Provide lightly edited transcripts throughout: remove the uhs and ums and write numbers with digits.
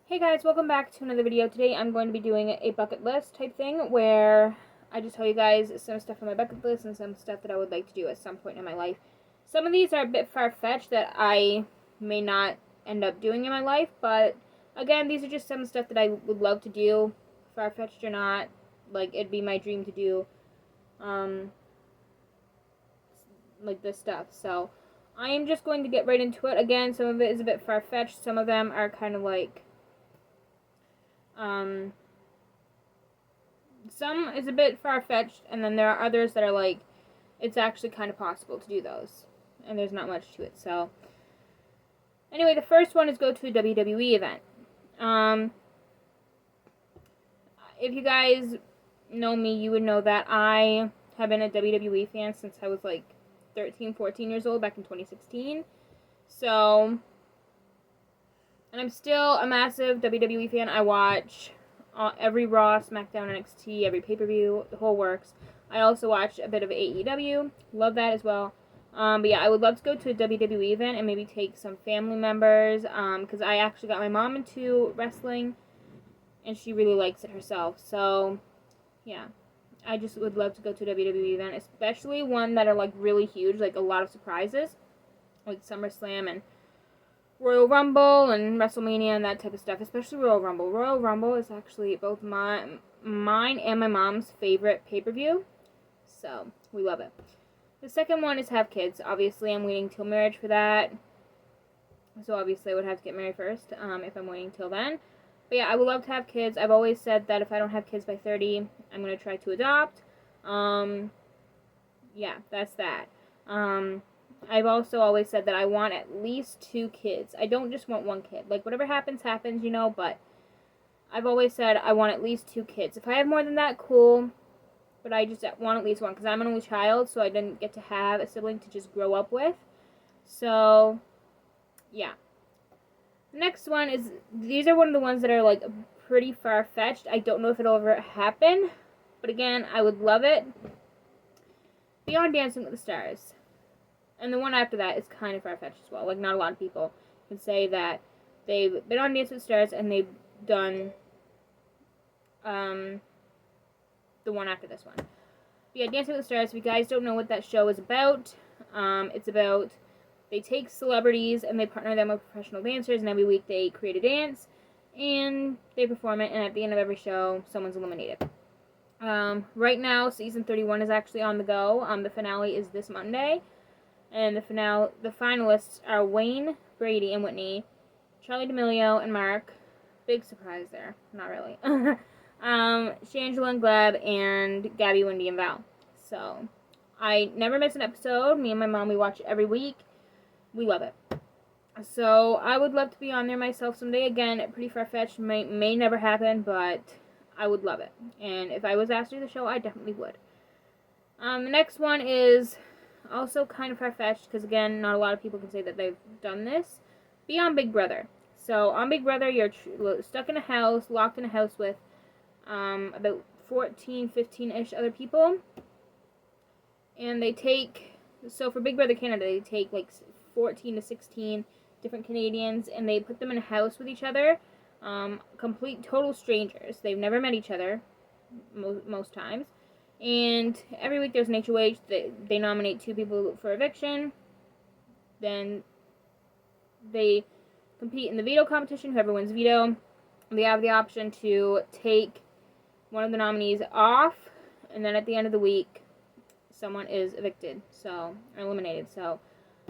Hey guys, welcome back to another video. Today I'm going to be doing a bucket list type thing where I just tell you guys some stuff on my bucket list and some stuff that I would like to do at some point in my life. Some of these are a bit far-fetched that I may not end up doing in my life, but again, these are just some stuff that I would love to do, far-fetched or not. Like, it'd be my dream to do, like this stuff. So, I am just going to get right into it. Again, some of it is a bit far-fetched. Some of them are kind of like, some is a bit far-fetched, and then there are others that are like, it's actually kind of possible to do those, and there's not much to it. So anyway, the first one is go to a WWE event. If you guys know me, you would know that I have been a WWE fan since I was like 13, 14 years old back in 2016. So, and I'm still a massive WWE fan. I watch every Raw, SmackDown, NXT, every pay-per-view, the whole works. I also watch a bit of AEW. Love that as well. But yeah, I would love to go to a WWE event and maybe take some family members. Because I actually got my mom into wrestling, and she really likes it herself. So, yeah. I just would love to go to a WWE event, especially one that are like really huge, like a lot of surprises, like SummerSlam and Royal Rumble and WrestleMania and that type of stuff, especially Royal Rumble. Royal Rumble is actually both mine and my mom's favorite pay-per-view, so we love it. The second one is have kids. Obviously, I'm waiting till marriage for that, so obviously I would have to get married first if I'm waiting till then. But yeah, I would love to have kids. I've always said that if I don't have kids by 30, I'm going to try to adopt. Yeah, that's that. I've also always said that I want at least 2 kids. I don't just want 1 kid. Like, whatever happens, happens, you know, but I've always said I want at least 2 kids. If I have more than that, cool, but I just want at least 1, because I'm an only child, so I didn't get to have a sibling to just grow up with. So, yeah. The next one is, these are one of the ones that are, like, pretty far-fetched. I don't know if it'll ever happen, but again, I would love it. Be on Dancing with the Stars. And the one after that is kind of far-fetched as well. Like, not a lot of people can say that they've been on Dancing with the Stars and they've done the one after this one. But yeah, Dancing with the Stars, if you guys don't know what that show is about, it's about, they take celebrities and they partner them with professional dancers, and every week they create a dance and they perform it, and at the end of every show, someone's eliminated. Right now, season 31 is actually on the go. The finale is this Monday. And the finalists are Wayne, Brady, and Whitney, Charlie D'Amelio, and Mark. Big surprise there. Not really. Shangela and Gleb, and Gabby, Wendy, and Val. So, I never miss an episode. Me and my mom, we watch it every week. We love it. So, I would love to be on there myself someday. Again, pretty far-fetched. May never happen, but I would love it. And if I was asked to do the show, I definitely would. The next one is also kind of far-fetched, because again, not a lot of people can say that they've done this. Be on Big Brother. So on Big Brother, you're stuck in a house, locked in a house with about 14, 15-ish other people. And they take, so for Big Brother Canada, they take like 14 to 16 different Canadians, and they put them in a house with each other. Complete, total strangers. They've never met each other, most times. And every week there's an HOH. They nominate 2 people for eviction. Then they compete in the veto competition. Whoever wins veto, they have the option to take one of the nominees off. And then at the end of the week, someone is evicted, or eliminated. So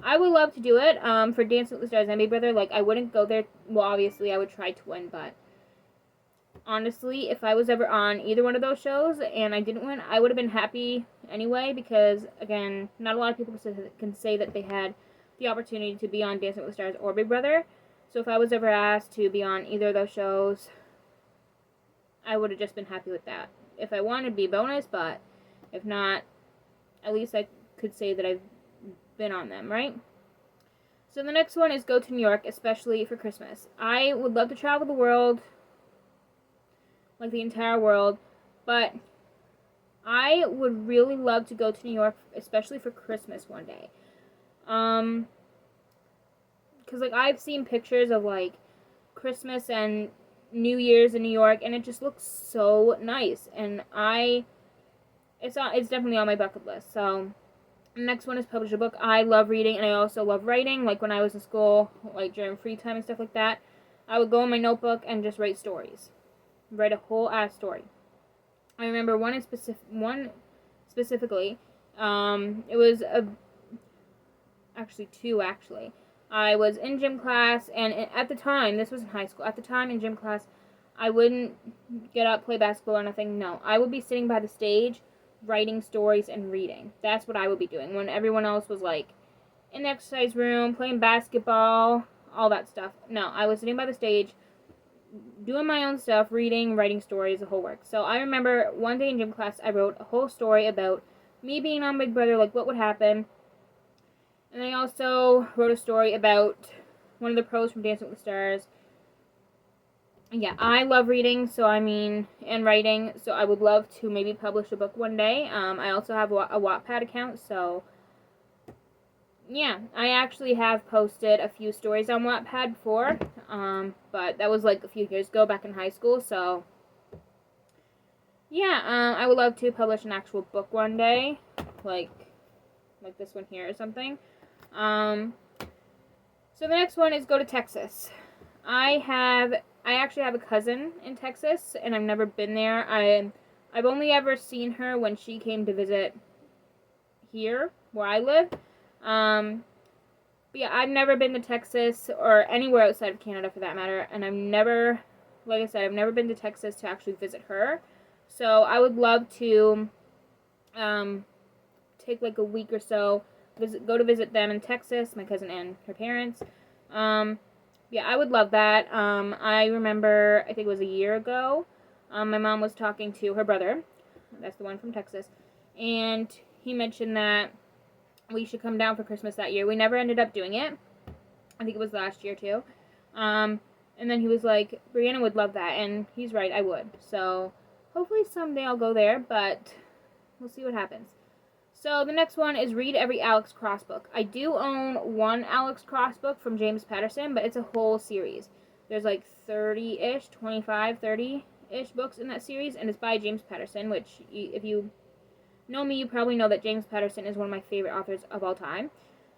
I would love to do it for Dancing with the Stars and Big Brother. Like, I wouldn't go there. Well, obviously, I would try to win, but honestly, if I was ever on either one of those shows and I didn't win, I would have been happy anyway, because, again, not a lot of people can say that they had the opportunity to be on Dancing with the Stars or Big Brother. So if I was ever asked to be on either of those shows, I would have just been happy with that. If I wanted, it'd be a bonus, but if not, at least I could say that I've been on them, right? So the next one is go to New York, especially for Christmas. I would love to travel the world, like the entire world, but I would really love to go to New York, especially for Christmas one day. Because, like, I've seen pictures of, like, Christmas and New Year's in New York, and it just looks so nice. And it's definitely on my bucket list. So the next one is publish a book. I love reading, and I also love writing. Like when I was in school, like during free time and stuff like that, I would go in my notebook and just write stories, write a whole ass story. I remember one specifically. It was actually two actually. I was in gym class, and at the time, this was in high school. At the time in gym class, I wouldn't get up, play basketball or nothing. No, I would be sitting by the stage, writing stories and reading. That's what I would be doing when everyone else was like in the exercise room, playing basketball, all that stuff. No, I was sitting by the stage, doing my own stuff, reading, writing stories, the whole work. So I remember one day in gym class, I wrote a whole story about me being on Big Brother, like what would happen. And I also wrote a story about one of the pros from Dancing with the Stars. Yeah, I love reading, and writing, so I would love to maybe publish a book one day. I also have a Wattpad account, so yeah, I actually have posted a few stories on Wattpad before, but that was like a few years ago, back in high school, so yeah, I would love to publish an actual book one day, like this one here or something. So the next one is go to Texas. I actually have a cousin in Texas, and I've never been there. I've only ever seen her when she came to visit here, where I live. But yeah, I've never been to Texas, or anywhere outside of Canada for that matter, and I've never been to Texas to actually visit her. So I would love to take like a week or so, go to visit them in Texas, my cousin and her parents. Yeah, I would love that. I remember, I think it was a year ago, my mom was talking to her brother, that's the one from Texas, and he mentioned that we should come down for Christmas that year. We never ended up doing it. I think it was last year too. And then he was like, Brianna would love that, and he's right, I would. So hopefully someday I'll go there, but we'll see what happens. So the next one is read every Alex Cross book. I do own one Alex Cross book from James Patterson, but it's a whole series. There's like 30-ish, 25, 30-ish books in that series, and it's by James Patterson, which if you know me, you probably know that James Patterson is one of my favorite authors of all time.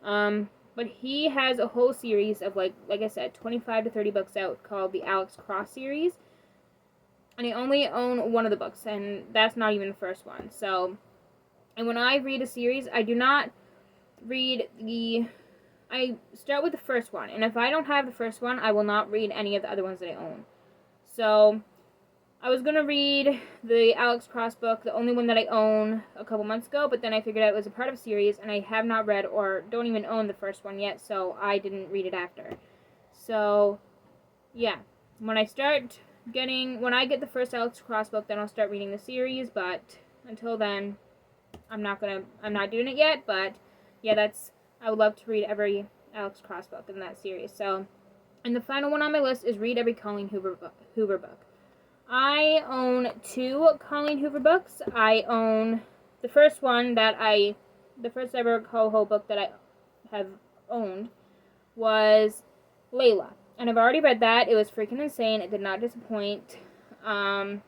But he has a whole series of like I said, 25 to 30 books out called the Alex Cross series. And I only own one of the books, and that's not even the first one. And when I read a series, I do not I start with the first one. And if I don't have the first one, I will not read any of the other ones that I own. So I was going to read the Alex Cross book, the only one that I own, a couple months ago, but then I figured out it was a part of a series, and I have not read or don't even own the first one yet, so I didn't read it after. So, yeah. When I get the first Alex Cross book, then I'll start reading the series, but until then, I'm not doing it yet, but yeah, I would love to read every Alex Cross book in that series. So, and the final one on my list is read every Colleen Hoover book. I own 2 Colleen Hoover books. I own the first ever Coho book that I have owned was Layla. And I've already read that. It was freaking insane. It did not disappoint. I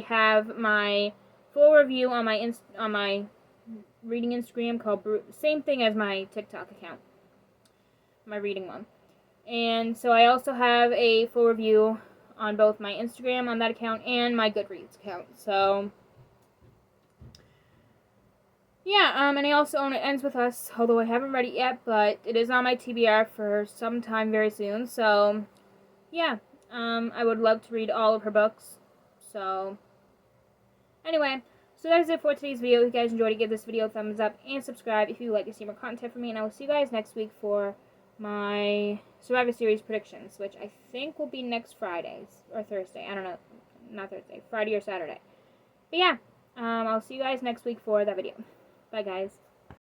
have my full review on my reading Instagram called same thing as my TikTok account, my reading one. And so I also have a full review on both my Instagram on that account and my Goodreads account. So yeah, and I also own It Ends With Us, although I haven't read it yet, but it is on my TBR for some time very soon. So yeah, I would love to read all of her books. So anyway, so that is it for today's video. If you guys enjoyed it, give this video a thumbs up and subscribe if you would like to see more content from me. And I will see you guys next week for my Survivor Series predictions, which I think will be next Friday or Thursday. I don't know. Not Thursday. Friday or Saturday. But yeah, I'll see you guys next week for that video. Bye, guys.